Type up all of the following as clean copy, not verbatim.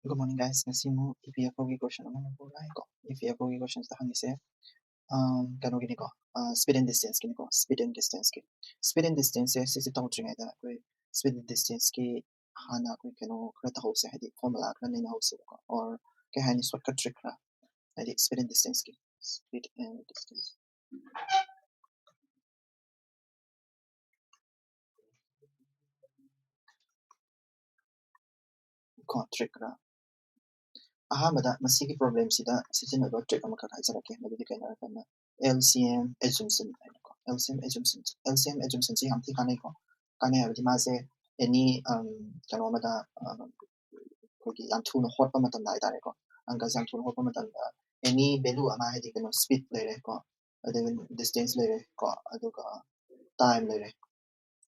Good morning, guys. Ngasi mo EPFO gi question naman po na ko. EPFO gi questions ta hangise. Kano gini ko. Speed and distance gini ko. Speed and distance ki. Speed and distance se sisi tong tringa da ko. Speed and distance ki hana ko kano krata ho se hadi formula ka na ho se ko or ke hani shortcut trick ra. Hadi speed and distance ki. Speed and distance. Ko trick ra. ꯑꯍꯥꯟꯕꯗ ꯃꯁꯤꯒꯤ ꯄ꯭ꯔꯣꯕ꯭ꯂꯦꯝꯁꯤꯗ ꯁꯤꯖꯤꯟꯅꯕ trick ꯑꯃꯈꯛ ꯍꯥꯏꯖꯔꯛꯀꯦ ꯃꯗꯨꯗꯤ ꯀꯩꯅꯣ ꯍꯥꯏꯔꯀꯥꯟꯗ LCM assumption ꯍꯥꯏꯅꯀꯣ LCM assumptionꯁꯤ ꯌꯥꯝ ꯊꯤ ꯀꯥꯟꯅꯩꯀꯣ ꯀꯥꯟꯅꯩ ꯍꯥꯏꯕꯗꯤ ꯃꯥꯁꯦ ꯑꯦꯅꯤ ꯀꯩꯅꯣ ꯑꯃꯗ ꯑꯩꯈꯣꯏꯒꯤ ꯌꯥꯝ ꯊꯨꯅ ꯍꯣꯠꯄ ꯃꯇꯝꯗ ꯍꯥꯏꯇꯥꯔꯦꯀꯣ ꯑꯪꯀꯁꯦ ꯌꯥꯝ ꯊꯨꯅ ꯍꯣꯠꯄ ꯃꯇꯝꯗ ꯑꯦꯅꯤ ꯚꯦꯂꯨ ꯑꯃ ꯍꯥꯏꯗꯤ ꯀꯩꯅꯣ ꯁ꯭ꯄꯤꯗ ꯂꯩꯔꯦꯀꯣ ꯑꯗꯨꯒ ꯗꯤꯁꯇꯦꯟꯁ ꯂꯩꯔꯦꯀꯣ ꯑꯗꯨꯒ ꯇꯥꯏꯝ ꯂꯩꯔꯦ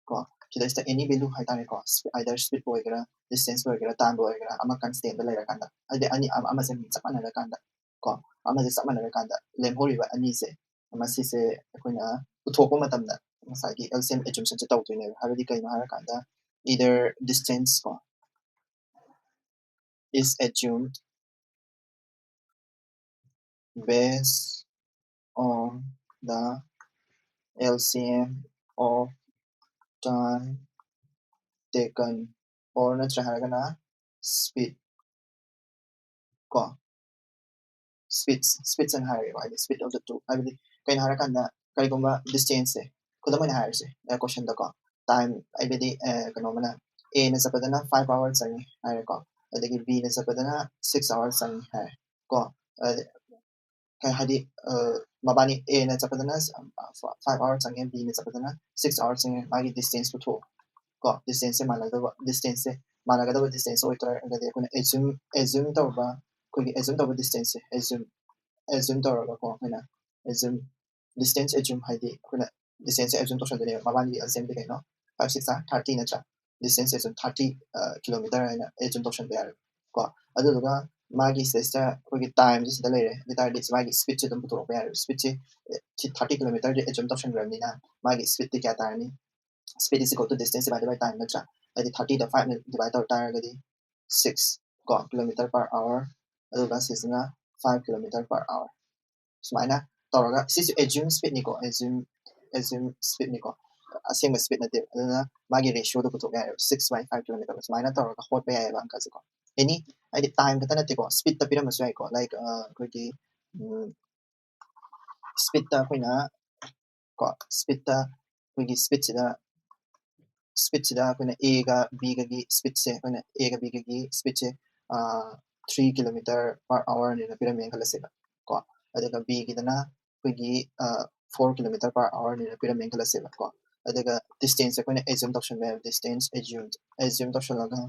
ꯀꯣ ꯁꯤꯗꯩꯁꯤꯗ ꯑꯦꯅꯤ ꯚꯦꯂꯨ ꯍꯥꯏꯇꯥꯔꯦꯀꯣ ꯑꯥꯏꯗꯔ ꯁ꯭ꯄꯤꯗ ꯑꯣꯏꯒꯦꯔꯥ ꯗꯤꯁꯇꯦꯟꯁ ꯑꯣꯏꯒꯦꯔꯥ ꯇꯥꯏꯝ ꯑꯣꯏꯒꯦꯔꯥ ꯑꯃ ꯀꯟꯁꯇꯦꯟꯗ ꯂꯩꯔꯀꯥꯟꯗ ꯍꯥꯏꯗꯤ ꯑꯃꯁꯦ ꯆꯞ ꯃꯥꯟꯅꯔꯀꯥꯟꯗ ꯀꯣ ꯑꯃꯁꯦ ꯆꯞ ꯃꯥꯟꯅꯔꯀꯥꯟꯗ ꯂꯦꯝꯍꯧꯔꯤꯕ ꯑꯅꯤꯁꯦ ꯃꯁꯤꯁꯦ ꯑꯩꯈꯣꯏꯅ ꯄꯨꯊꯣꯛꯄ ꯃꯇꯝꯗ ꯉꯁꯥꯏꯒꯤ LCM assumptionꯁꯦ ꯇꯧꯗꯣꯏꯅꯦꯕ ꯍꯥꯏꯕꯗꯤ ꯀꯩꯅꯣ ꯍꯥꯏꯔꯀꯥꯟꯗ either distance ꯀꯣ is assumed based on the LCM of time taken or नत्र हारगना speed को speeds and higher right the speed of the two I believe kain harakanda kaigomba distance se kudamai higher se question da ko time I believe kano mana a na sapadana 5 hours ani higher ko adagi b na sapadana 6 hours ani hai ko kai hadi mabani a na sapadana 5 hours ani b na sapadana 6 hours ani magi distance to ko distance se managadaba distance oitor agadi kuna assume tawba kugi assume tawba distance assume tawraga ko kuna assume distance assume haidi kuna distance assume to shandane mabani assume de no 5 6 30 na cha distance assume 30 kilometer haina assume to shandane yar ko aduga magi sesta kugi time sida lere bitar dis magi speed se dum puto yar speed se 30 kilometer de assume to shandane na magi speed de kya tarani speed is equal to distance divided by time nacha adi 30 da 5 divide tar taragadi 6 ko kilometer per hour aduga sisna 5 kilometer per hour sumaina tawraga sis assume speed ni ko assume speed ni ko assume speed na de aduna magi ratio do puto ya 6 by 5 kilometer sumaina tawraga hot pa ya ba anka ko any adi time ka tanati ko speed ta pira masu ai ko like ko ki speed ta koina ko speed ta ko ki speed da speed sida akoina A ga B ga gi speed se akoina A ga B ga gi speed se 3 kilometer per hour ni na pirameng kalaseba ko adaga B gi dana koigi 4 kilometer per hour ni na pirameng kalaseba ko adaga distance akoina assume tawshan ba distance assume tawshan laga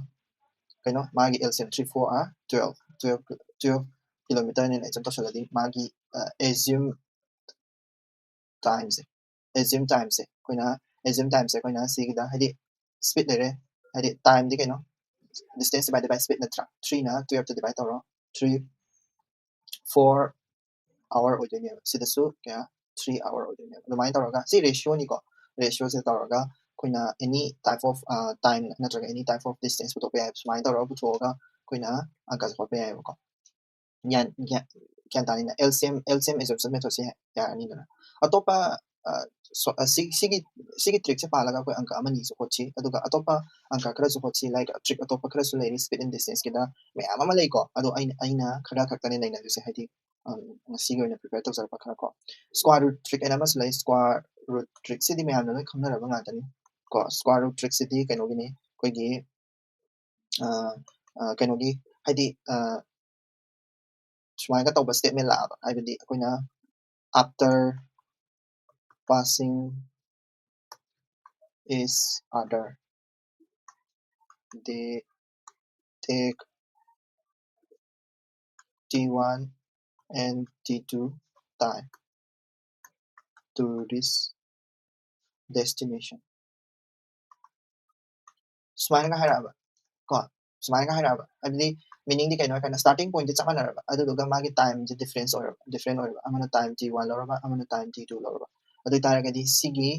kaino magi LCM 3 4 are 12 kilometer ni na assume tawshan ladi magi assume times akoina assume times akoina sigida hadi speed lere hadi time di kaino distance divided by speed natra 3 na 12 to divide tawro 3 4 hour oidine sidasu kaya 3 hour oidine adumai tawraga si ratio ni ko ratio se tawraga koina any type of time natraga any type of distance puto pa sumai tawra putoga koina angka ko pa ko yan kyan tani na LCM assumption method se ya ni na atopa sigi trick se palaga ko angka amani su hochi aduga atopa angka kara su hochi like trick atopa kara su lei speed and distance kida me ama lei ko adu aina khara khaktani naina se haidi ngasi go na prepare tawsarpa khara ko square root trick and amas lei square root trick se di me amna loi khamna raba nga tani ko square root trick se di kaino gini koi gi kaino gi haidi sumaiga tawba statement la ba haibadi akoina after passing is other they take T1 and T2 time to reach destination. Sumaiga hairaba ko sumaiga hairaba adli meaning di kaino kana starting point di chama naraba aduga magi time di different or amana time T1 loraba amana time T2 loraba adu taragadi sigi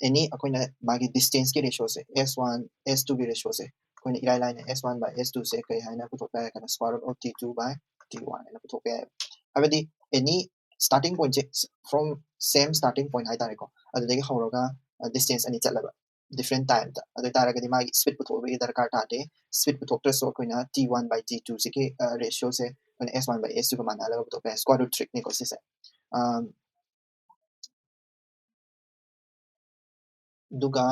any akoina magi distance ki ratio se S1 S2 ki ratio se ꯑꯩꯈꯣꯏꯅ ꯏꯔꯥꯏ ꯂꯥꯏꯅ S1 by S2 ꯁꯦ ꯀꯩ ꯍꯥꯏꯅ ꯄꯨꯊꯣꯛꯄ ꯌꯥꯏ ꯀꯩꯅꯣ square root of T2 by T1 ꯍꯥꯏꯅ ꯄꯨꯊꯣꯛꯄ ꯌꯥꯏ ꯍꯥꯏꯕꯗꯤ any starting point from same starting point ꯍꯥꯏꯇꯥꯔꯦꯀꯣ ꯑꯗꯨꯗꯒꯤ ꯍꯧꯔꯒ distance ꯑꯅꯤ ꯆꯠꯂꯕ different time ꯗ ꯑꯗꯨ ꯑꯣꯏꯇꯥꯔꯒꯗꯤ ꯃꯥꯒꯤ speed ꯄꯨꯊꯣꯛꯄꯒꯤ ꯗꯔꯀꯥꯔ ꯇꯥꯗꯦ speed ꯄꯨꯊꯣꯛꯇ꯭ꯔꯁꯨ ꯑꯩꯈꯣꯏꯅ T1 by T2 ꯁꯤꯒꯤ ratio ꯁꯦ ꯑꯩꯈꯣꯏꯅ S1 by S2 ꯒ ꯃꯥꯟꯅꯍꯜꯂꯒ ꯄꯨꯊꯣꯛꯄ ꯌꯥꯏ square root trick ꯅꯤꯀꯣ ꯁꯤꯁꯦ ꯑꯗꯨꯒ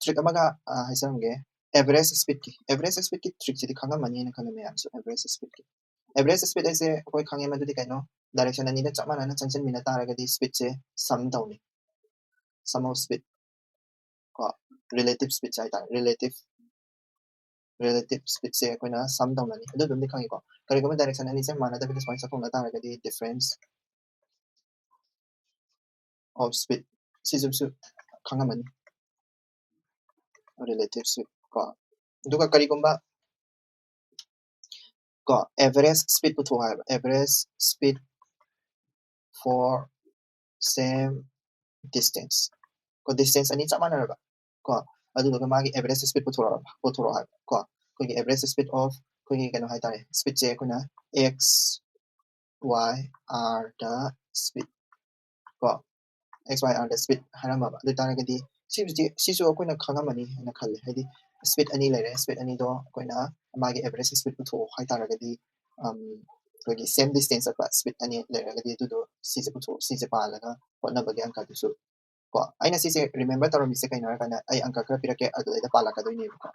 trick ꯑꯃꯒ ꯍꯥꯏꯖꯔꯝꯒꯦ average speed की trick सिदी खंगमनी ने खंगमे यामसु average speed की average speed ऐसे कोई खंगे मदुदी कइनो direction अनि दा चमाना चंचन मिना तारगदी speed से sum तौनी sum of speed को relative speed चाइता relative speed से कोइना sum तौननी अदु दुमदि खंगे को करिगम direction अनि से माना दा बिस पॉइंट सकोंगा तारगदी difference of speed सिजुसु खंगमनी relative speed को दुगा करिगम को average speed पुथो है average speed for same distance को distance ani chap manaraba ko aduga magi average speed puthoro ha ko ko average speed of ko kano hai tare speed che ko na x y r da speed ko x y r da speed harama ba adu taragadi sisu ko na khangamani na khalle haidi speed ani lere speed ani do ko na magi average speed putho hai taragadi ko same distance at speed ani lere gadi du do sise putho sise pa laga hotna bagi anka du su ko aina sise remember taro mi se kai na kana ai anka kra pirake adu da pala ka doi ni ko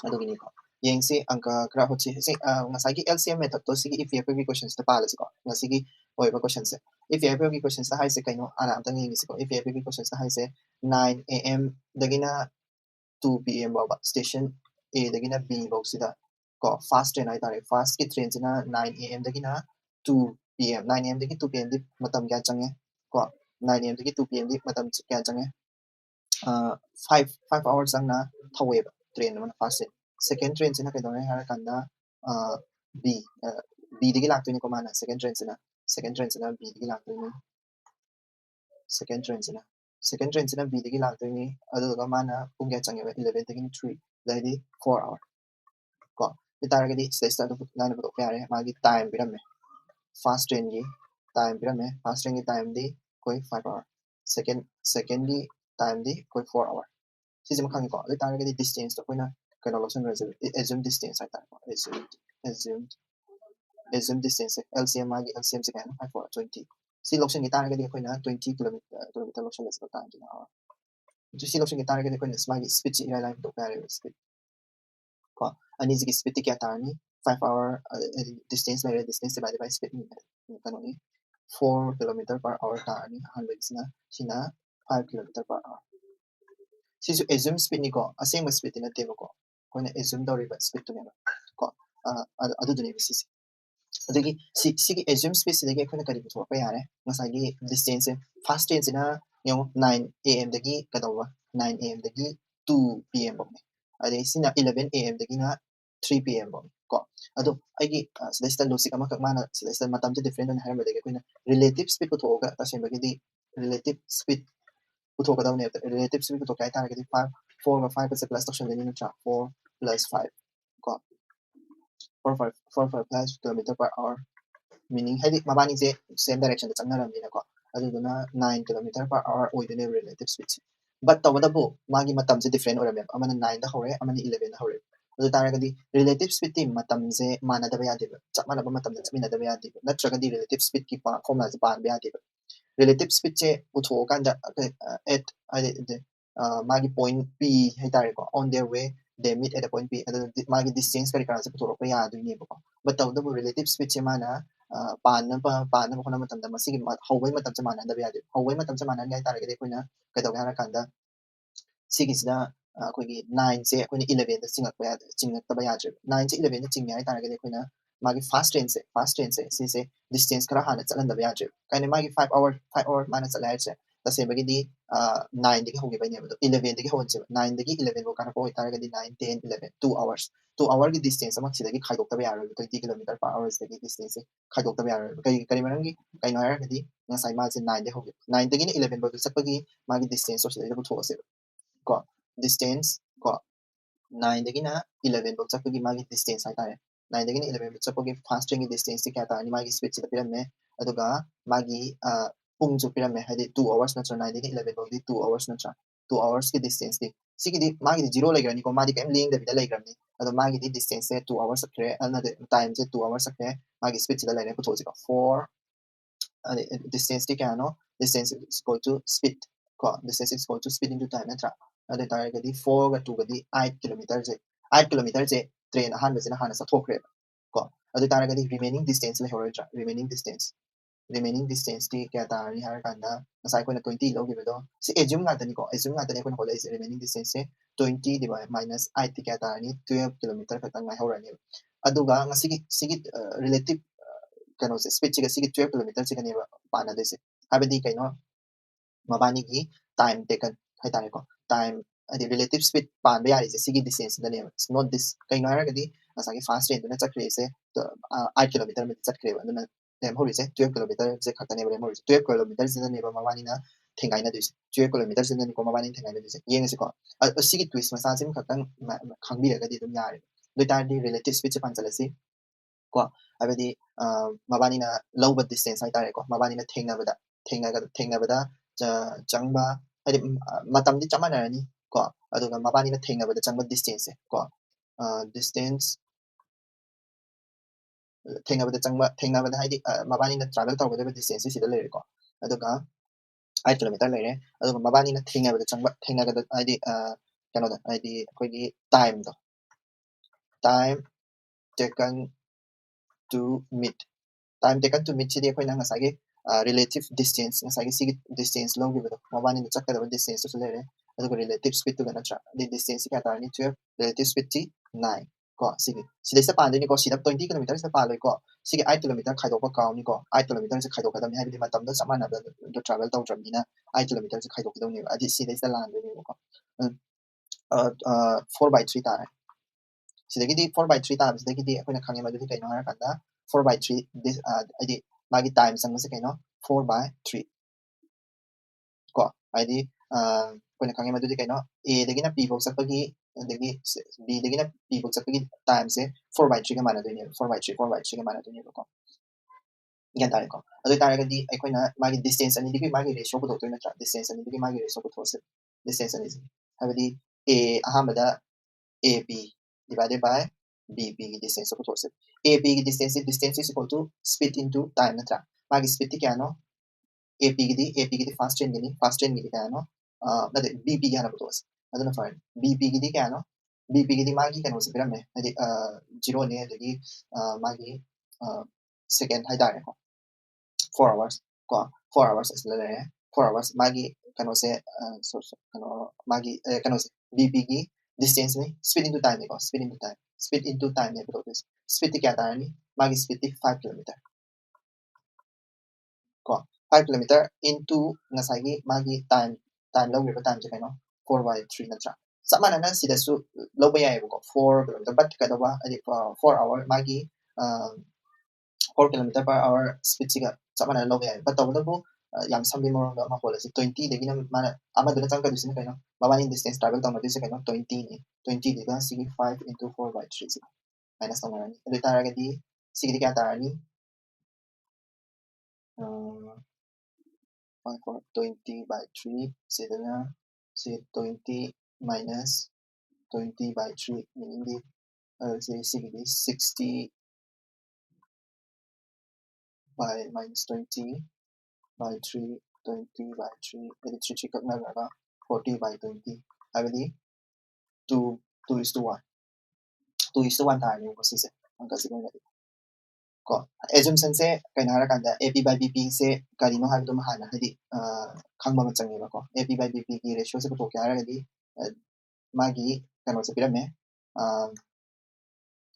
adu ni ko yeng se anka kra hochi se ngasai ki LCM method to sigi if you have questions ta pala ko ngasi gi oi ba questions se if you have questions ta hai se kai no ana amta ngi se ko if you have questions ta hai se 9 am dagina 2 pm ba station A dagina B box sida ko fast train ai tare fast ki train sina 9 am dagina 2 pm 9 am dagi 2 pm di matam kya change ko 9 am dagi 2 pm di matam kya change 5 hours ang na thaweba train man fast second train sina kaidone hara kanda B B dagi laktoini ko mana second train sina B dagi laktoini second train sina B dagi laktoini aduga mana pung kya change 11 dagi 3 dai 4 hour ko itaragadi sesta do nana do pyare magi time birame fast train gi time birame fast train gi time di koi 5 hour second di time di koi 4 hour sisima khangi ko itaragadi distance to koina kana lotion reserve assume distance ai tar assume assume distance LCM magi LCM se kana 5 for 20 si lotion gi taragadi koina 20 kilometer lotion les ta ji hour si lotion gi taragadi koina magi speed ila line to pyare speed ko ani ji speed kya tarni 5 hour distance mere distance divided by speed ni kana ni 4 kilometer per hour tarni hanbisina sina 5 kilometer per hour sisu assume speed ni ko asema speed na te ko koina assume doriba speed to ne ko adu duni sisi adagi sigi assume speed sidagi akhona kari puthokpa yare ngasagi distance fast train sina yong 9 am dagi kadawa 9 am dagi 2 pm bokne ade sina 11 am dagi na 3 pm bok ko ado aigi sida logic ama kak mana sida matam je different on hair madagi koina relative speed puthoka asembagi di relative speed puthoka dawne relative speed puthoka ai taragadi 4 5 plus section deni na 4 plus 5 ko 4 plus kilometer per hour meaning haidi mabani je same direction da changna ramni na ko aduna 9 kilometer per hour oidune relative speed but tawadabu magi matam je different oram amana 9 da hore amana 11 da hore adu taragadi relative speed ti matam je mana da ya de chamana ba matam da chmina da ya de natragadi relative speed ki pa formula je pan ya de relative speed che utho kanda at magi point p hai tare ko on their way they meet at a point p adu magi distance kari kara se putho ko ya du ni ba but tawadabu relative speed che mana पान होना मतलब मसीगी हौबै मतलब से मानना दबे यादे हौबै मतलब से मानना गाय तारगे कोइना कदौ हारा कांदा सिगिसना अखोगी 9 से अखोनी 11 दा चिंगक यादे चिंगक तबे यादे 9 से 11 दा चिंग याय तारगे कोइना मागी फास्ट ट्रेन से सिसे डिस्टेंस खरा हाना चलन दबे यादे काने मागी 5 hour माना चलाय से तसे बगी दी 9 dagi hogibane 11 dagi hon 9 dagi 11 bo kana ko itaragadi 9 10 11 2 hours 2 hour gi distance ama sidagi khaidok ta yaro 20 km per hour dagi distance khaidok ta yaro kari marangi kai no haragadi ngasai ma 9 dagi hogi 9 dagi 11 bo sapagi magi distance so sidagi bu those ko distance ko 9 dagi na 11 bo sapagi magi distance hai tare 9 dagi 11 bo sapagi fast train gi distance kya ta ni magi speed sida piram me aduga magi pung ju piram me hadi 2 hours na 9 dagi 11 bo 2 hours na 2 hours ki distance ki sigidi magi zero lagrani ko magi kam ling da bida lagrani ado magi di distance se 2 hours sakre another time se 2 hours sakre magi speed sida lagre ko thosi ko 4 distance ti kya no distance is equal to speed ko distance is equal to speed into time na tra ado taragadi 4 ga 2 ga di 8 kilometer je 8 kilometer je train ahan basina hana sa thokre ko ado taragadi remaining distance le hora remaining distance ti kya tari har kanda nasai ko na 20 logi bedo si assume nga tani ko assume nga tani ko na is remaining distance se 20 divided minus 8 ti kya tari 12 kilometer khatang ngai hora ni aduga sigi relative kano se speed chiga sigi 12 kilometer chiga ne pana de se habedi kaino mabani gi time taken hai tare ko time the relative speed pan ba yari se sigi distance da ne it's not this kaino haragadi asagi fast train na chakre se 8 kilometer me chakre ba na tem hori se 12 kilometer se khatane ba hori 12 kilometer se ne ba mabani na thengai na dus 12 kilometer se ne ko mabani thengai na dus yeng se ko sigi twist ma sa sim khatang khangbi ra ga di dum yari do tar di relative speed se pan chala si ko habedi mabani na low distance hai tare ko mabani na thengnabada changba hadi matam di chamana ni ko aduga mabani na thengnabada changba distance ko distance thengnabada hadi mabani na travel tawgada distance sida lere ko aduga 8 kilometer lere aduga mabani na thengnagada hadi kano da hadi akoigi time taken to meet time taken to meet chidi akoina ngasagi relative distance ngasagi sigi distance long gibedo mabani na chakada distance so lere aduga relative speed to gana tra the distance ka tarni 12 relative speed ti 9 ko sigi sida sa pa ni ko sida 20 km sa pa loi ko sigi 8 km khaido ko kaw ni ko 8 km sa khaido ka dam habi matam da samana da travel taw tram ni na 8 km sa khaido ki dong ni adi sida sa lan ni ko 4 by 3 tare sidagidi 4 by 3 tab sidagidi akoina khange madudi kaino hara kanda 4 by 3 this id magi time sang se kaino 4 by 3 ko id akoina khange madudi kaino a dagina p box sapagi dagi b dagina p box sapagi time se 4 by 3 ka mana doi ne 4 by 3 4 by 3 ka mana doi ne ko yan tare ko adu tare gadi akoina magi distance ani digi magi ratio ko doi na tra distance ani digi magi ratio ko those distance ani habadi a ahamada AB divided by BB distance of course. AB distance is equal to speed into time na tra. Magi speed ti kya no AP gidi fast train gidi kya no nade BB kya na putos. Aduna fine. BB gidi kya no BB gidi magi kano se pira me nade 0 ne nade magi second hai dare ko 4 hours ko 4 hours is le 4 hours magi kano se kano magi kano se BB gi distance ni speed into time ko speed into time ne betul speed ti kya tara ni magi speed ti 5 kilometer ko 5 kilometer into ngasagi magi time lo we time je kano 4 by 3 na tra samana na sida su lo ba yai ko 4 kilometer but kada wa adi 4 hour magi 4 kilometer per hour speed siga samana lo ba yai but tawu bu yang sambi mo ma hola si 20 degi na mana ama duna changka dusina kaino mabani distance travel tawna dise kaino 20 ni 20 diga sigi 5 into 4 by 3 sigi minus tawna ni adu taragadi sigi kya tarani 5 for 20 by 3 sidana say 20 minus 20 by 3 meaning the say sigi 60 by minus 20 by 3 20 by 3 adi 3 kakna ga 40 by 20 habidi 2 is to 1 2 is to 1 tani ko sise angka sigin ko assumption se kaina hara kanda AP by BP se karino ha dum hana hadi khangba ma changi ba ko AP by BP ki ratio se ko kya hara gadi magi kano se pirame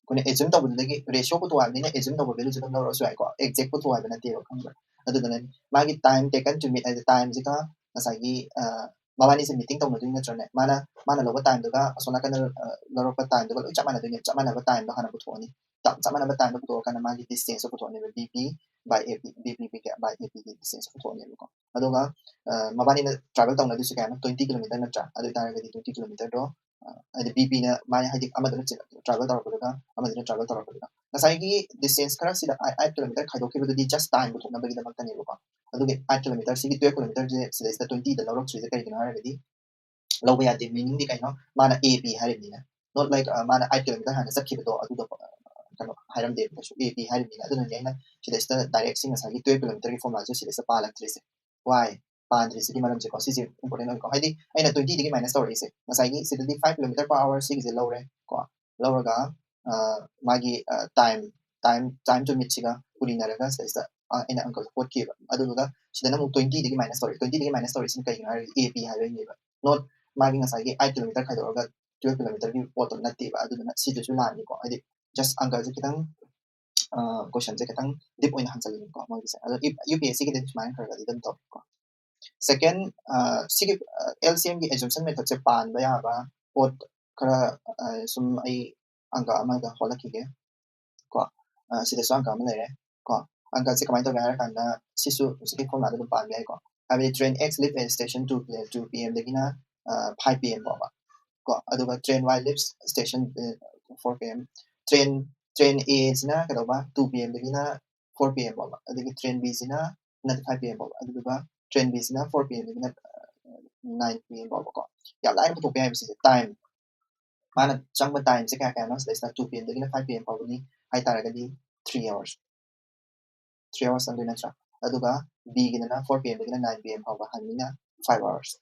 kone assume to budagi ratio ko to alni ne assume to value se dum ro so ai ko exact ko to ai na te ko khangba adu dana magi time taken to meet at the time jika ꯉꯁꯥꯏꯒꯤ ꯃꯕꯥꯅꯤꯁꯦ meeting ꯇꯧꯅꯗꯣꯏ ꯅꯠꯇ꯭ꯔꯅꯦ ꯃꯥꯅ ꯂꯧꯕ ꯇꯥꯏꯝꯗꯨꯒ ꯑꯁꯣꯝ ꯅꯥꯀꯟꯗ ꯂꯧꯔꯛꯄ ꯇꯥꯏꯝꯗꯨꯒ ꯂꯣꯏ ꯆꯞ ꯃꯥꯟꯅꯗꯣꯏꯅꯦ ꯆꯞ ꯃꯥꯟꯅꯕ ꯇꯥꯏꯝꯗꯣ ꯍꯥꯟꯅ ꯄꯨꯊꯣꯛꯑꯅꯤ ꯆꯞ ꯃꯥꯟꯅꯕ ꯇꯥꯏꯝꯗꯣ ꯄꯨꯊꯣꯛꯑꯀꯥꯟꯗ ꯃꯥꯒꯤ ꯗꯤꯁꯇꯦꯟꯁꯇꯣ ꯄꯨꯊꯣꯛꯑꯅꯦꯕ ꯕꯤ ꯕꯥꯏ ꯑꯦ ꯄꯤ ꯕꯥꯏ ꯑꯦ ꯄꯤꯒꯤ ꯗꯤꯁꯇꯦꯟꯁ ꯄꯨꯊꯣꯛꯑꯅꯦꯕꯀꯣ ꯑꯗꯨꯒ ꯃꯕꯥꯅꯤꯅ ꯇ꯭ꯔꯥꯚꯦꯜ ꯇꯧꯅꯗꯣꯏꯁꯦ ꯀꯌꯥꯅꯣ 20 ꯀꯤꯂꯣꯃꯤꯇꯔ ꯅꯠꯇ꯭ꯔꯥ ꯑꯗꯨ ꯑꯣꯏꯇꯥꯔꯒꯗꯤ 20 ꯀꯤꯂꯣꯃꯤꯇꯔꯗꯣ ꯍꯥꯏꯗꯤ ꯕꯤꯅ ꯃꯥꯅ ꯍꯥꯏꯗꯤ ꯑꯃꯗꯨꯅ ꯇ꯭ꯔꯥꯚꯦꯜ ꯇꯧꯔꯛꯄꯗꯨꯒ ꯑꯃꯗꯨꯅ ꯇ꯭ꯔꯥꯚꯦꯜ ꯇꯧꯔꯛꯄꯗꯨꯒ ꯉꯁꯥꯏꯒꯤ ꯗꯤꯁꯇꯦꯟꯁ ꯈꯔ ꯁꯤꯗ 8 ꯀꯤꯂꯣꯃꯤꯇꯔ ꯈꯥꯏꯗꯣꯛꯈꯤꯕꯗꯨꯗꯤ ꯖꯁ ꯇꯥꯏꯝ ꯄꯨꯊꯣꯛꯅꯕꯒꯤꯗꯃꯛꯇꯅꯦꯕꯀꯣ ꯑꯗꯨꯒꯤ 8 ꯀꯤꯂꯣꯃꯤꯇꯔ ꯁꯤꯒꯤ 12 ꯀꯤꯂꯣꯃꯤꯇꯔꯁꯦ ꯁꯤꯗꯩꯁꯤꯗ 20ꯗ ꯂꯧꯔꯛꯇ꯭ꯔꯤꯁꯦ ꯀꯩꯒꯤꯅꯣ ꯍꯥꯏꯔꯒꯗꯤ ꯂꯧꯕ ꯌꯥꯗꯦ ꯃꯤꯅꯤꯡꯗꯤ ꯀꯩꯅꯣ ꯃꯥꯅ ꯑꯦ ꯄꯤ ꯍꯥꯏꯔꯤꯕꯅꯤꯅ ꯅꯣꯠ ꯂꯥꯏꯛ ꯃꯥꯅ 8 ꯀꯤꯂꯣꯃꯤꯇꯔ ꯍꯥꯟꯅ ꯆꯠꯈꯤꯕꯗꯣ ꯑꯗꯨꯗꯣ ꯀꯩꯅꯣ ꯍꯥꯏꯔꯝꯗꯦꯕ ꯀꯩꯁꯨ ꯑꯦ ꯄꯤ ꯍꯥꯏꯔꯤꯕꯅꯤꯅ ꯑꯗꯨꯅꯅꯦ ꯑꯩꯅ ꯁꯤꯗꯩꯁꯤꯗ ꯗꯥꯏꯔꯦꯛꯁꯤ ꯉꯁꯥꯏꯒꯤ 12 ꯀꯤꯂꯣꯃꯤꯇꯔꯒꯤ ꯐꯣꯔꯃꯨꯂꯥꯁꯦ ꯁꯤꯗꯩꯁꯤꯗ ꯄꯥꯜꯂꯛꯇ꯭ꯔꯤꯁꯦ ꯋꯥꯏ ꯄꯥꯟꯗ꯭ꯔꯤꯁꯤꯒꯤ ꯃꯔꯝꯁꯦꯀꯣ ꯁꯤꯁꯦ ꯏꯝꯄꯣꯔꯇꯦꯟ ꯑꯣꯏꯀꯣ ꯍꯥꯏꯗꯤ ꯑꯩꯅ 20ꯗꯒꯤ ꯃꯥꯏꯅꯁ ꯇꯧꯔꯛꯏꯁꯦ ꯉꯁꯥꯏꯒꯤ ꯁꯤꯗꯗꯤ 5 ꯀꯤꯂꯣꯃꯤꯇꯔ ꯄꯔ ꯑꯋꯥꯔ ꯁꯤꯒꯤꯁꯦ ꯂꯧꯔꯦ ꯀꯣ ꯂꯧꯔꯒ ꯃꯥꯒꯤ ꯇꯥꯏꯝ ꯇꯨ ꯃꯤꯠꯁꯤꯒ ꯄꯨꯔꯤꯅꯔꯒ ꯁꯤꯗꯩꯁꯤꯗ ꯑꯩꯅ ꯑꯪꯀꯜ ꯍꯣꯠꯈꯤꯕ ꯑꯗꯨꯗꯨꯒ ꯁꯤꯗꯅ ꯑꯃꯨꯛ 20ꯗꯒꯤ ꯃꯥꯏꯅꯁ ꯇꯧꯔꯦ 20ꯗꯒꯤ ꯃꯥꯏꯅꯁ ꯇꯧꯔꯤꯁꯤꯅ ꯀꯩꯒꯤꯅꯣ ꯍꯥꯏꯔꯒꯗꯤ ꯑꯦ ꯄꯤ ꯍꯥꯏꯕꯩꯅꯦꯕ ꯅꯣꯠ ꯃꯥꯒꯤ ꯉꯁꯥꯏꯒꯤ 8 ꯀꯤꯂꯣꯃꯤꯇꯔ ꯈꯥꯏꯗꯣꯛꯑꯒ 12 ꯀꯤꯂꯣꯃꯤꯇꯔꯒꯤ ꯄꯣꯠꯇꯣ ꯅꯠꯇꯦꯕ ꯑꯗꯨꯗꯨꯅ ꯁꯤꯗꯁꯨ ꯂꯥꯟꯅꯤꯀꯣ ꯍꯥꯏꯗꯤ ꯖꯁ ꯑꯪꯀꯜꯁꯦ ꯈꯤꯇꯪ ꯀꯣꯏꯁꯟꯁꯦ ꯈꯤꯇꯪ ꯗꯤꯞ ꯑꯣꯏꯅ ꯍꯟꯖꯜꯂꯤꯅꯤꯀꯣ ꯃꯣꯏꯒꯤꯁꯦ ꯑꯗꯣ ꯌꯨ ꯄꯤ ꯑꯦꯁ ꯁꯤꯒꯤꯗꯤ ꯁꯨꯃꯥꯏꯅ ꯈꯔꯒꯗꯤ ꯑꯗꯨꯝ ꯇꯧꯏꯀꯣ ꯁꯦꯀꯦꯟ ꯁꯤꯒꯤ ꯑꯦꯜ ꯁꯤ ꯑꯦꯝꯒꯤ ꯑꯦꯖꯨꯝꯁꯟ ꯃꯦꯊꯠꯁꯦ ꯄꯥꯟꯕ ꯌꯥꯕ ꯄꯣꯠ ꯈꯔ ꯁꯨꯝ ꯑꯩ ꯑꯪꯀ ꯑꯃꯗ ꯍꯣꯠꯂꯛꯈꯤꯒꯦ ꯀꯣ ꯁꯤꯗꯁꯨ ꯑꯪꯀ ꯑꯃ ꯂꯩꯔꯦ ꯀꯣ ꯑꯪꯀꯁꯦ ꯀꯃꯥꯏꯅ ꯇꯧꯒꯦ ꯍꯥꯏꯔ ꯀꯥꯟꯗ ꯁꯤꯁꯨ ꯍꯧꯖꯤꯛꯀꯤ ꯐꯣꯔꯃꯨꯂꯥꯗ ꯑꯗꯨꯝ ꯄꯥꯟꯕ ꯌꯥꯏꯀꯣ ꯍꯥꯏꯕꯗꯤ train X leaves at station 2 p.m. ꯗꯒꯤꯅ 5 p.m. ꯐꯥꯎꯕ ꯀꯣ ꯑꯗꯨꯒ train Y leaves station 4 p.m. Train A सिना कदौबा 2 p.m. दगिना 4 p.m. फाउबा अदगी ट्रेन B सिना 5 p.m. फाउबा अदुगा ट्रेन B सिना 4 p.m. दगिना 9 p.m. फाउबा को या लाइन में थोपे है टाइम माना चंगबा टाइम से क्या कहना है 2 p.m. दगिना 5 p.m. फाउबनी हाई तारगदी 3 hours 3 hours अंदुना चा अदुगा B गिना 4 p.m. दगिना 9 p.m. फाउबा हनिना 5 hours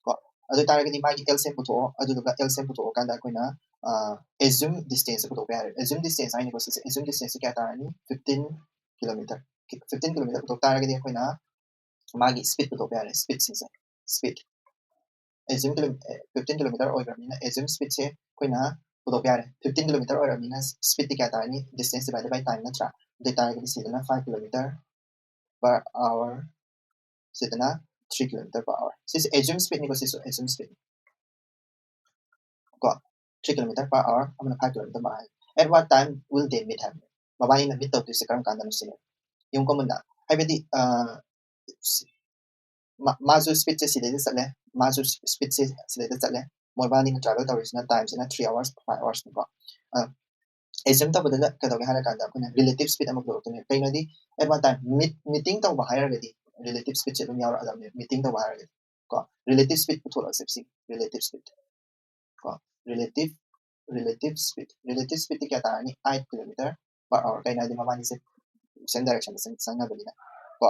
को अदु तारगदी मागी एलसीएम पुथो अदुगा एलसीएम पुथो कांदा कोइना assume distance पुथो पे assume distance आइने कोसिस assume distance क्या तारनी 15 किलोमीटर 15 किलोमीटर पुथो तारगदी कोइना मागी स्पीड पुथो पे स्पीड सिसे स्पीड assume 15 किलोमीटर ओइरमिना assume स्पीड से कोइना पुथो पे 15 किलोमीटर ओइरमिना स्पीड क्या तारनी डिस्टेंस डिवाइडेड बाय टाइम नत्रा दे तारगदी सिदना 5 किलोमीटर per hour सिदना 3 kilometer per hour सिस assume speed ni ko सिस assume speed ko 3 kilometer per hour amna 5 kilometer per hour at what time will they meet have mabani na meet to se karam kanda no sine yung ko muna habedi mazu speed se side sale mazu speed se side sale mabani na travel to na time se na 3 hours 5 hours ko assume to badala ka doge hara kanda kuna relative speed amok to ne kainadi at what time meeting to ba higher gadi relative speed se dum yaw adam meeting to ba higher ko relative speed puthol sepsi relative speed ko relative speed क्या था यानी 8 kilometre per hour कहीं ना मबानी से same direction से संगा बलिना को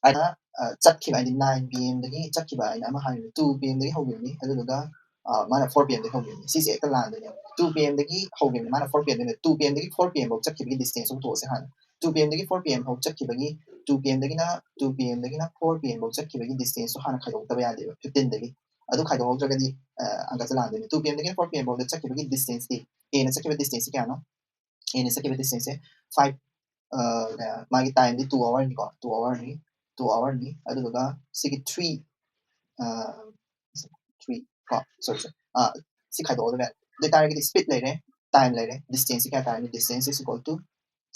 अना चक्खिबा 9 pm दगी चक्खिबा अना मा हानि 2 pm दगी होगिनी अदुगा माना 4 pm दगी होगिनी सिसे एक लांदने 2 pm दगी होगिनी माना 4 pm दगी 2 pm दगी 4 pm बो चक्खिबगी डिस्टेंस तो से हान 2 pm दगी 4 pm हो चक्खिबगी 2 pm दगी ना 2 pm दगी ना 4 pm बो चक्खिबगी डिस्टेंस तो हान खाइदोक तबा यादे 15 दगी अदु खाइदोक अंका चलांदने 2 pm दगी 4 pm बो चक्खिबगी डिस्टेंस दी ए ने चक्खिबा डिस्टेंस क्या नो ए ने चक्खिबा डिस्टेंस 5 मागी टाइम दी 2 hour नि को 2 hour नि 2 hour ni aduga sigi 3 3 ko sorry si khai do da the target speed le re time le re distance क्या time distance is equal to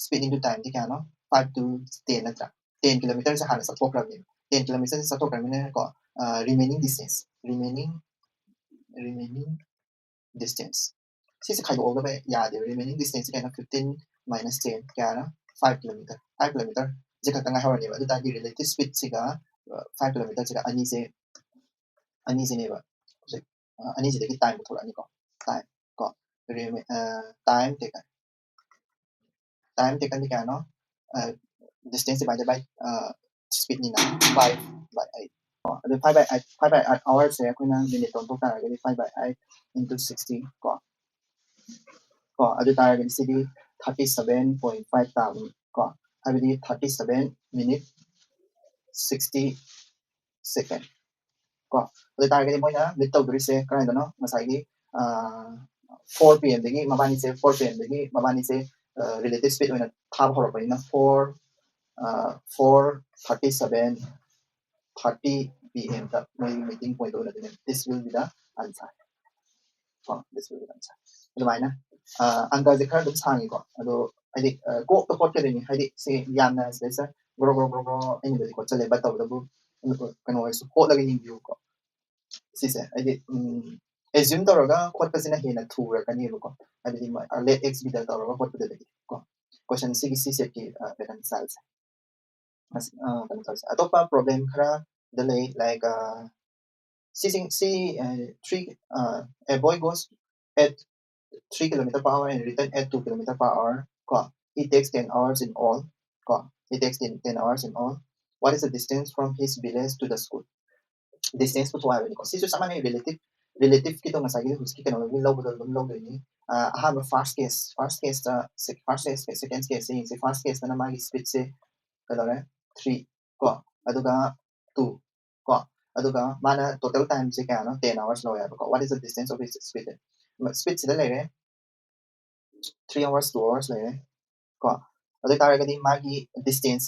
speed into time di kya no 5 to 10 na 10 kilometer se hana sa thok ra 10 kilometer se sa thok ra ne ko remaining distance remaining distance si se khai do da ya de remaining distance kya na 15 minus 10 kya na 5 kilometer 5 kilometer je ka tanga hawani ba da di relative speed siga 5 kilometer siga ani se ne ba ani se de time thola ni ko time taken ni kya no distance divided by speed ni na 5 by 8 the 5 by 8 5 by 8 hours se akoina minute ton to taragadi 5 by 8 into 60 ko adu taragadi sidi 37.5 ta ko habidi 37 minute 60 second ko adu taragadi moina mid tawdri se kana dano masai gi 4 pm dagi mabani se 4 pm dagi mabani se relative speed oina thab hor pa ina 4 437 12:30 p.m. the meeting point this will be the answer. This will be the answer. ꯑꯗꯨꯃꯥꯏꯅ ꯑꯪꯀꯁꯦ ꯈꯔ ꯑꯗꯨꯝ ꯁꯥꯡꯉꯤꯀꯣ ꯑꯗꯣ ꯍꯥꯏꯗꯤ ꯀꯣꯛꯇ ꯈꯣꯠꯀꯗꯣꯏꯅꯤ ꯍꯥꯏꯗꯤ ꯁꯤ ꯌꯥꯝꯅ ꯁꯤꯗꯩꯁꯤꯗ grow grow grow grow ꯑꯩꯅꯕꯨꯗꯤ ꯈꯣꯠꯆꯜꯂꯦ ꯕꯠ ꯇꯧꯕꯇꯕꯨ ꯀꯩꯅꯣ ꯑꯣꯏꯔꯁꯨ ꯍꯣꯠꯂꯒ ꯌꯦꯡꯕꯤꯌꯨꯀꯣ ꯁꯤꯁꯦ ꯍꯥꯏꯗꯤ ꯑꯦꯖ꯭ꯌꯨꯝ ꯇꯧꯔꯒ ꯈꯣꯠꯄꯁꯤꯅ ꯍꯦꯟꯅ ꯊꯨꯔꯛꯀꯅꯦꯕꯀꯣ ꯍꯥꯏꯕꯗꯤ ꯂꯦꯠ ꯑꯦꯛꯁ ꯕꯤꯗ ꯇꯧꯔꯒ ꯈꯣꯠꯄꯗꯗꯤ ꯀꯣ ꯀꯣꯏꯁꯟ ꯁꯤꯒꯤ ꯁꯤ ꯁꯦꯠꯀꯤ ꯄꯦꯇꯔꯟ ꯁ꯭ꯇꯥꯏꯜꯁꯦ ꯀꯩꯅꯣ ꯇꯧꯔꯁꯦ ꯑꯇꯣꯞꯄ ꯄ꯭ꯔꯣꯕ꯭ꯂꯦꯝ ꯈꯔꯗ ꯂꯩ like see 3 a boy goes at 3 kilometer per hour and return at 2 kilometer per hour. He takes 10 hours in all. He takes 10 hours in all. What is the distance from his village to the school? Distance to have any sisu sama relative ki to masagi huski kano low ahaba first case second case se first case na magi speed se kalore 3 ko aduga 2 ko aduga mana total time se kano 10 hours lo yaba ko what is the distance of his speed speed sida lere 3 hours 2 hours lere ko adu taragadi magi distance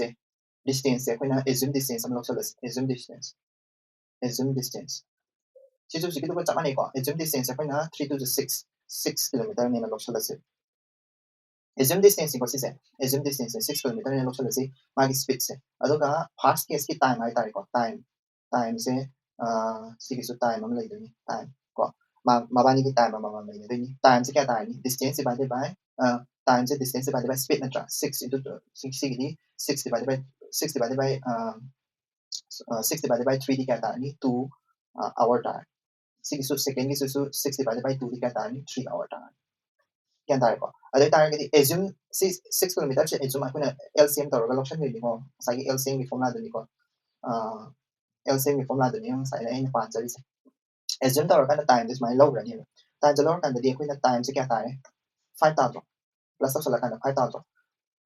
se koina assume distance am lok assume distance sisu sikitu ko chama nei ko assume distance koina 3 to 6 kilometer ne lok assume distance ko sise assume distance 6 kilometer ne lok magi speed se aduga fast case ki time ai tari ko time se sikisu time am lai doni time ko mabani ki time am lai doni time se kya tari distance divided by time se distance divided by speed natra 6 into 6 divided by 6 divided by 6 divided by 3 di kya tari 2 hour tari sikisu second ki sisu 6 divided by 2 di kya tari 3 hour tari kya tari ko adu tari assume 6 kilometer se assume akuna LCM tawra loction ni ko sagi LCM ki formula doni ko LCM की formula doni ang sai aina pa chari se assume tawra kana time this my low rani time jalo kan de akhoi na time se kya tare 5000 plus of sala kana 5000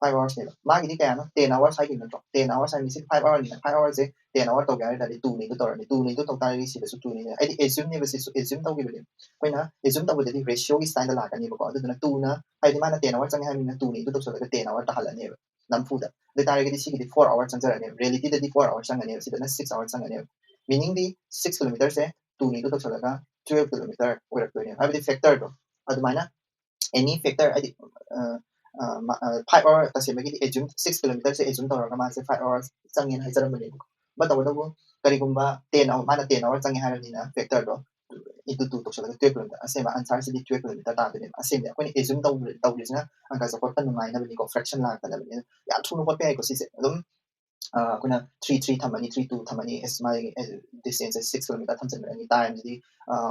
5 hours ne magi di kaya no 10 hours sai kin no 10 hours sai ni 5 hours ni 5 hours se 10 hours to gaya da 2 ni to tora ni 2 ni to tara ni si da su 2 ni ai assume ni basi assume taw gi bele koi na assume taw de ratio gi style la ka ni ko adu na 2 na ai di mana 10 hours sang hai ni na 2 ni to so da 10 hours ta hala ne nam fu da de tara gi si gi 4 hours sang jara ne reality da 4 hours sang ne si da na 6 hours sang ne meaning the 6 kilometers se 2 ni to so da 12 kilometer or to ne ai di factor do adu mana any factor I 5 hours तसेमगी assume 6 kilometers से assume तौरगा मासे 5 hours चंगेन हाइजरमने बतबदबो करिगुम्बा 10 hours माना 10 hours चंगे हारनिना factor दो into 2 तो चलगा 12 kilometer असेमा answer से 12 kilometer तादने असेमे अखोनी assume तौलिसना अंका support नुमाइना बनि को fraction ला तलबने या थुनु को पे को सिसे अदुम kuna 3 thamani 3 thamani is my distance is 6 kilometer thamjani time di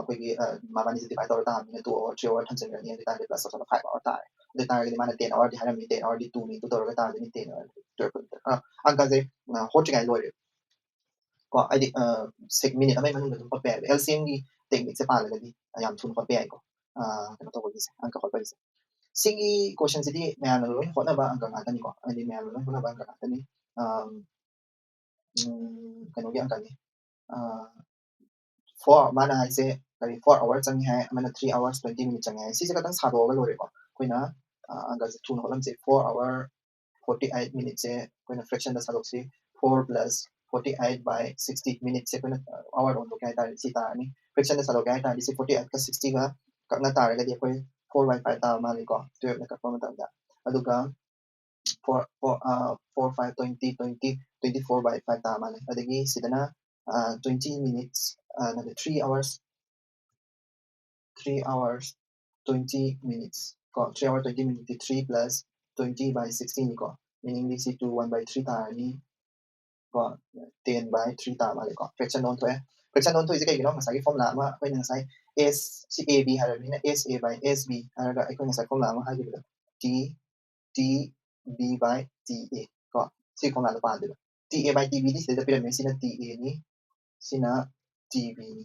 koi mabani di divide ta ni 2 or 3 or thamjani ni ta plus of 5 hour ta the ta di mana 10 hour di haram 10 hour di 2 ni 2 to ta ni 10 hour 12 kilometer anka je hot gai loi ko ai sek minute amai manu dum pa LCM ni technique se pa la di yam thun pa pe ai ko kana to ko di anka hot pa di sigi question sidi me an loi hot na ba anka ngata ni ko ai me an loi hot na ba anka ngata ni kanogi ang kani 4 mana haise kari 4 hours changi hai mana 3 hours 20 minutes changi hai si se katang sado ga lore ko koina anga se thun holam se 4 hour 48 minutes se koina fraction da sado se 4 plus 48 by 60 minutes se koina hour on to kai ta si ta ni fraction da sado kai ta si 48 ka 60 ga kakna ta ga di koi 4 by 5 ta ma ni ko 12 na ka pa ma ta da aduga 4 5 20 20 24 by 5 tama na adagi sidana 20 minutes na 3 hours 20 minutes ko 3 hours 20 minutes 3 plus 20 by 16 ko meaning this is 2 1 by 3 ta ni ko 10 by 3 tama le ko fraction non to is kai no masagi formula ma koi na sai s c a b ha ni na s a by s b ha ga ai koi na sai formula ma ha gi t t b by t a ko si formula pa de t a by t b ni se da pyramid sina t a ni sina t b ni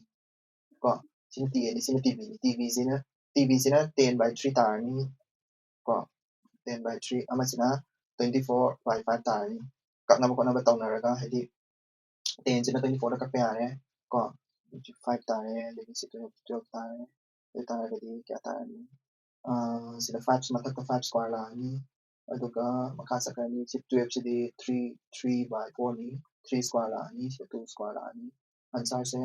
ko sina t a ni sina t b ni t b sina 10 by 3 tar ni ko 10 by 3 ama sina 24 by 5 tar ni kak na ko na ba taw na ra ga hadi 10 sina 24 na ka pa ne ko 5 tar ne lagi si 12 tar ne tar ga di kya tar ni sila 5 sa matak ka 5 square la ni aduga makha sakani si 12 si 3 by 4 ni 3 square la ni si 2 square la ni answer se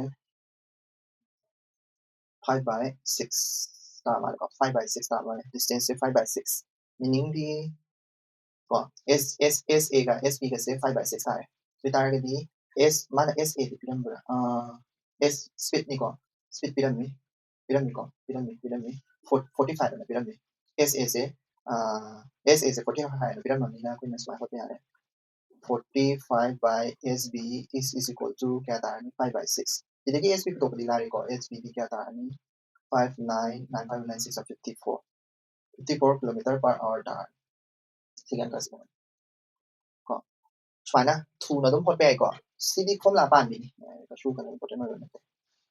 5 by 6 tama ko 5 by 6 tama distance se 5 by 6 meaning the ko S A ga S B ga se 5 by 6 tare so tare di S mana S A di piram bra S split ni ko split piram ni piram ni 45 na piram ni S A se S A se 45 na piram ni na ko na smart hote yare 45 by SB is equal to क्या आता है 5 by 6 ಇದಕ್ಕೆ SB तो दिला रही को SB भी क्या आता है 599596 of 54 kilometer per hour ta second class ko chwana thu na dum phot pe ko city formula pan bi ko shu kan important na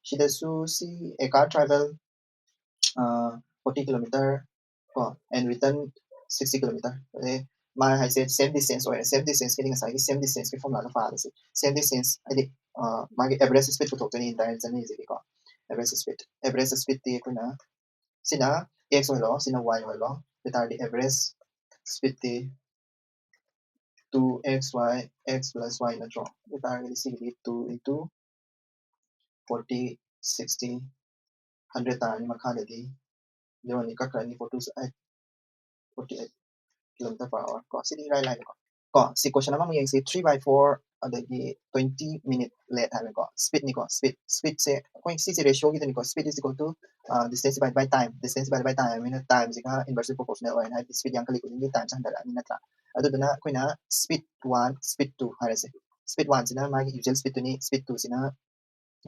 shi da su si a car travel 40 kilometer ko and return 60 kilometer mà hay sẽ same distance or same distance cái này same distance cái formula nó pha là same distance ai đi mà cái average speed của thuộc cho nên tại chân này gì có average speed thì cái nào xin na x rồi lo xin na y rồi lo cái ta đi average speed thì 2xy x plus y na cho cái ta cái gì thì 2 into 40 60 100 ta nhưng mà khác được đi rồi này các cái này 48 kilometer per hour có sẽ đi ra lại có si question naman mo yung si 3 by 4 adagi 20 minute late habi ko speed ni ko speed se kung si ratio gitu ni ko speed is equal to distance divided by time minute time sika inversely proportional or na speed yang kali ko ni time sa handala ni natra adu na ko na speed 1 speed 2 hara se speed 1 sina magi usual speed ni speed 2 sina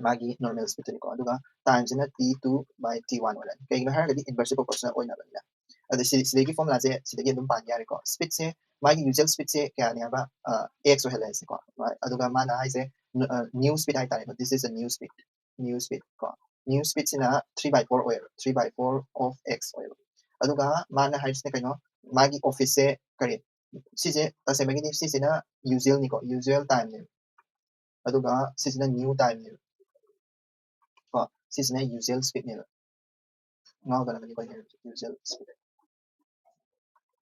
magi normal speed ni ko aduga time sina t2 by t1 wala kay na hara inversely proportional or na ba ada sidagi formula se sidagi dum pan yare ko speed se magi usual speed se kaya niya ba ax so hela se ko aduga mana ai se new speed ai tare this is a new speed ko new speed sina 3 by 4 oil 3 by 4 of x oil aduga mana hai se kaino magi office se kare sise tase magi ni sise na usual ni ko usual time ni aduga sise na new time ni ko sise na usual speed ni ngao ga na ni ko usual speed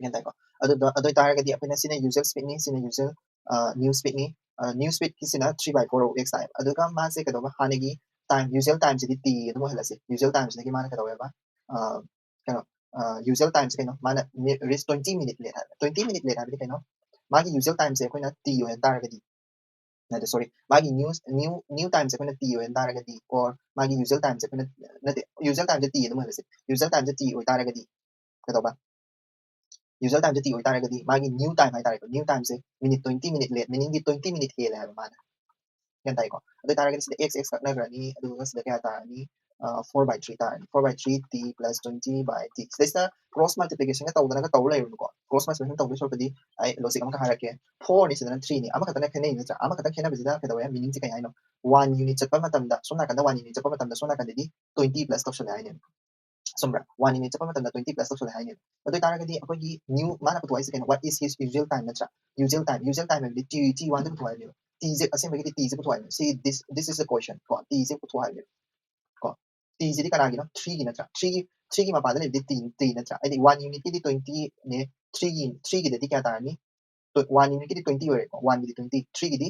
yan tayo ko. Ado target di apina sina user speed ni sina user new speed ki sina 3 by 4 of x time. Ado ka man se kado ba hanagi time usual time si t ano mo hala se usual time si mana kado ba kano usual time si kano mana reach 20 minute late 20 minute late habi kano magi usual time se ko na t yo yan target di na sorry magi new time se ko na t yo yan target di or magi usual time se ko na usual time se t ano mo hala se usual time se t yo target di kado ba usual time ti oitaragadi magi new time haitare new time se minute 20 minute late meaning di 20 minute hele haba mana yan tayo ko ado taragadi sida x na grani ado sida kaya ta ni 4 by 3 ta 4 by 3 t plus 20 by t sida sa cross multiplication ka tawda na ka tawla yun ko cross multiplication tawda so padi ay logic am ka harake 4 ni sida 3 ni ama ka na kene ni sa ama ka kena bizida ka dawa meaning ti kaya no 1 unit sa pamatanda so na kada 1 unit sa pamatanda so na kada di 20 plus tawsha na ayun sombra 1 unit sa pamatanda 20 plus tawsha na ayun ado taragadi akogi new mana ko tuwais kaya what is his usual time na usual time ay t1 ko tuwai t is asin bagi t is ko tuwai see this is a question ko t is ko tuwai ko t is di kanagi no 3 gi na 3 gi mapada ni di t na ay di 1 unit di 20 ne 3 gi di kaya ta ni 1 unit di 20 ore ko 1 gi di 20 3 gi di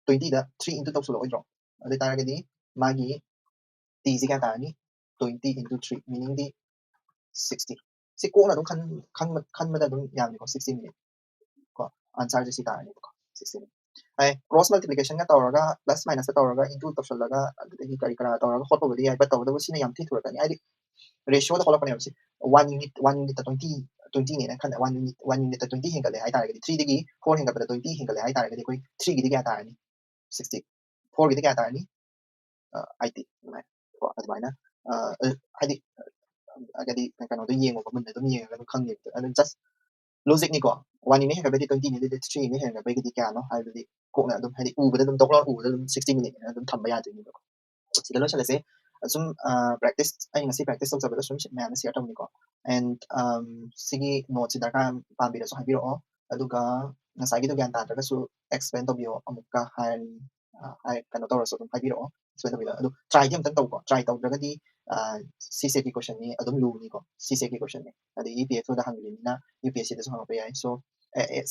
20 da 3 into tawsulo oi draw ado taragadi magi t is kaya ta ni 20 into 3 meaning di 60 si ko na dong kan mada dong yam ni ko 60 minute ko answer si ta ni ko 60 minute ay cross multiplication nga tawraga plus minus ka tawraga into tawsalaga adagi kari kara tawraga hot pabudi ay batawda sina yam ti thura ni ay ratio da kola pa ni 1 unit 20 ni kan 1 unit 20 hingale ay taragadi 3 digi 4 hinga pada 20 hingale ay taragadi koi 3 gidi kaya tarani 60 4 gidi kaya tarani IT ko admana hadi agadi kan do yengo ko mun do yengo kan khang ni just logic ni ko 1 ini hanga bedi 20 ni de 3 ini hanga bedi kya no hai bedi ko na dum hadi u bedi dum doklo u dum 60 minute na dum thamba ya de ni ko sida lo chala se sum practice ai ngasi practice so sabada sum ma na sia taw ni ko and sigi note si daka pam bi da so hai bi ro aduga ngasai gi do gyan ta da su explain to bi ro amukka hai hai kan to ro so dum hai bi ro explain to bi ro adu try gi am tan taw ko try taw da ga di CSAT question-ꯅꯤ ꯑꯗꯨꯝ ꯂꯨꯅꯤꯀꯣ CSAT question-ꯅꯤ ꯑꯗꯒꯤ PF2ꯗ ꯍꯪꯉꯤꯕꯅꯤꯅ UPSCꯗꯁꯨ ꯍꯪꯉꯛꯄ ꯌꯥꯏ ꯁꯣ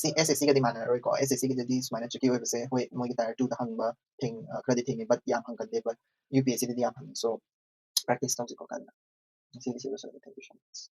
ꯁꯤ SSCꯒꯗꯤ ꯃꯥꯟꯅꯔꯔꯣꯏꯀꯣ SSCꯒꯤꯗꯗꯤ ꯁꯨꯃꯥꯏꯅ ꯇ꯭ꯔꯤꯀꯤ ꯑꯣꯏꯕꯁꯦ ꯍꯣꯏ ꯃꯣꯏꯒꯤ Tier 2ꯗ ꯍꯪꯕ ꯈꯔꯗꯤ ꯊꯦꯡꯅꯩ ꯕꯠ ꯌꯥꯝ ꯍꯪꯒꯟꯗꯦ ꯕꯠ UPSCꯗꯗꯤ ꯌꯥꯝ ꯍꯪꯉꯤ ꯁꯣ ꯄ꯭ꯔꯦꯛꯇꯤꯁ ꯇꯧꯁꯤꯀꯣ ꯀꯟꯅ ꯉꯁꯤꯒꯤꯁꯤ ꯂꯣꯏꯁꯤꯜꯂꯒꯦ ꯊꯦꯡꯛ ꯌꯨ ꯁꯣ ꯃꯆ